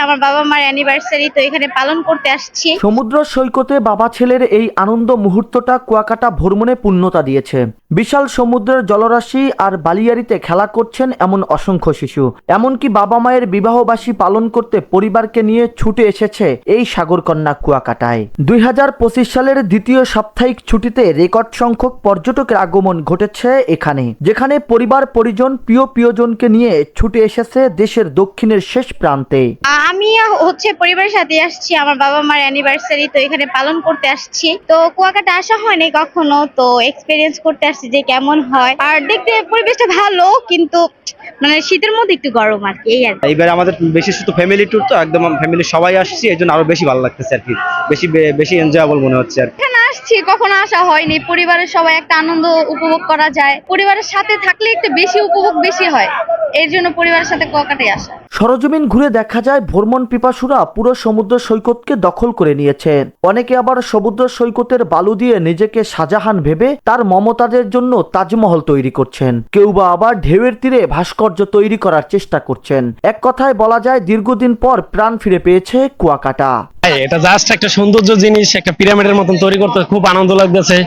আমার বাবা মার অ্যানিভার্সারি, তো এখানে পালন করতে আসছি। সমুদ্র সৈকতে বাবা ছেলের এই আনন্দ মুহূর্তটা কুয়াকাটা ভ্রমণে পূর্ণতা দিয়েছে। বিশাল সমুদ্রের জলরাশি আর বালিয়াড়িতে খেলা করছেন এমন অসংখ্য শিশু। এমনকি বাবা মায়ের বিবাহবাসী পালন করতে পরিবারকে নিয়ে ছুটে এসেছে এই সাগরকন্যা কুয়াকাটায়। 2025 সালের দ্বিতীয় সাপ্তাহিক ছুটিতে রেকর্ড সংখ্যক পর্যটকের আগমন ঘটেছে এখানে, যেখানে পরিবার পরিজন প্রিয়জনকে নিয়ে ছুটে এসেছে দেশের দক্ষিণের শেষ প্রান্তে। আমি পরিবারের সাথে আসছি, আমার বাবা মার অ্যানিভার্সারি, তো এখানে পালন করতে আসছি। তো কুয়াকাটা আসা হয়নি কখনো, তো এক্সপেরিয়েন্স করতে আসছি যে কেমন হয়। আর দেখতে পরিবেশটা ভালো, কিন্তু মানে শীতের মধ্যে একটু গরম আর কি, এই আর কি। এইবার আমাদের বেশি শুধু ফ্যামিলি ট্যুর, তো একদম ফ্যামিলির সবাই আসছি, এই জন্য আরো বেশি ভালো লাগতেছে আর কি, বেশি এনজয়েবল মনে হচ্ছে আর কি। এখানে আসছি, কখনো আসা হয়নি। পরিবারের সবাই একটা আনন্দ উপভোগ করা যায়, পরিবারের সাথে থাকলে একটু বেশি উপভোগ বেশি হয়, এর জন্য পরিবারের সাথে কুয়াকাটায় আসা। সরজমিন ঘুরে দেখা যায় ভ্রমণ পিপাসুরা পুরো সমুদ্র সৈকতকে দখল করে নিয়েছেন। অনেকে আবার সমুদ্র সৈকতের বালু দিয়ে নিজেকে শাহজাহান ভেবে তার মমতাজের জন্য তাজমহল তৈরি করছেন। কেউ বা আবার ঢেউয়ের তীরে ভাস্কর্য তৈরি করার চেষ্টা করছেন। এক কথায় বলা যায় দীর্ঘদিন পর প্রাণ ফিরে পেয়েছে কুয়াকাটা। এটা জাস্ট একটা সৌন্দর্য জিনিস, একটা পিরামিডের মতন তৈরি করতে খুব আনন্দ লাগতেছে।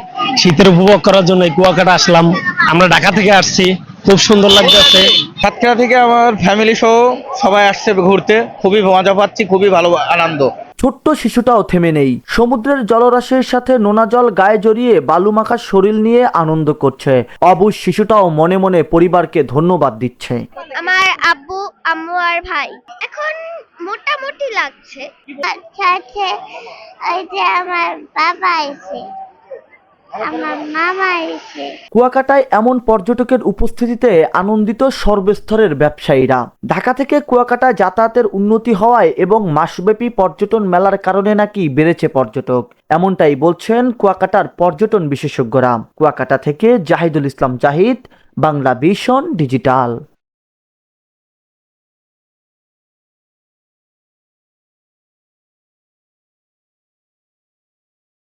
শীতের উপভোগ করার জন্য এই কুয়াকাটা আসলাম। আমরা ঢাকা থেকে আসছি, খুব সুন্দর লাগতেছে। সাতক্ষীরা থেকে আমার ফ্যামিলি সহ সবাই আসছে ঘুরতে, খুবই মজা পাচ্ছি, খুবই ভালো আনন্দ। ছোট্ট শিশুটাও থেমে নেই। সমুদ্রের জলরাশির সাথে নোনা জল গায়ে জড়িয়ে বালুমাখা শরীর নিয়ে আনন্দ করছে। অবুঝ শিশুটাও মনে মনে পরিবারকে ধন্যবাদ দিচ্ছে। আমার আব্বু আম্মু আর ভাই এখন মোটামুটি লাগছে। সাথে ওই যে আমার বাবা এসে, আমার মামা এসে। কুয়াকাটায় এমন পর্যটকের উপস্থিতিতে আনন্দিত সর্বস্তরের ব্যবসায়ীরা। ঢাকা থেকে কুয়াকাটায় যাতায়াতের উন্নতি হওয়ায় এবং মাসব্যাপী পর্যটন মেলার কারণে নাকি বেড়েছে পর্যটক, এমনটাই বলছেন কুয়াকাটার পর্যটন বিশেষজ্ঞরা। কুয়াকাটা থেকে জাহিদুল ইসলাম জাহিদ, বাংলা ভিশন ডিজিটাল।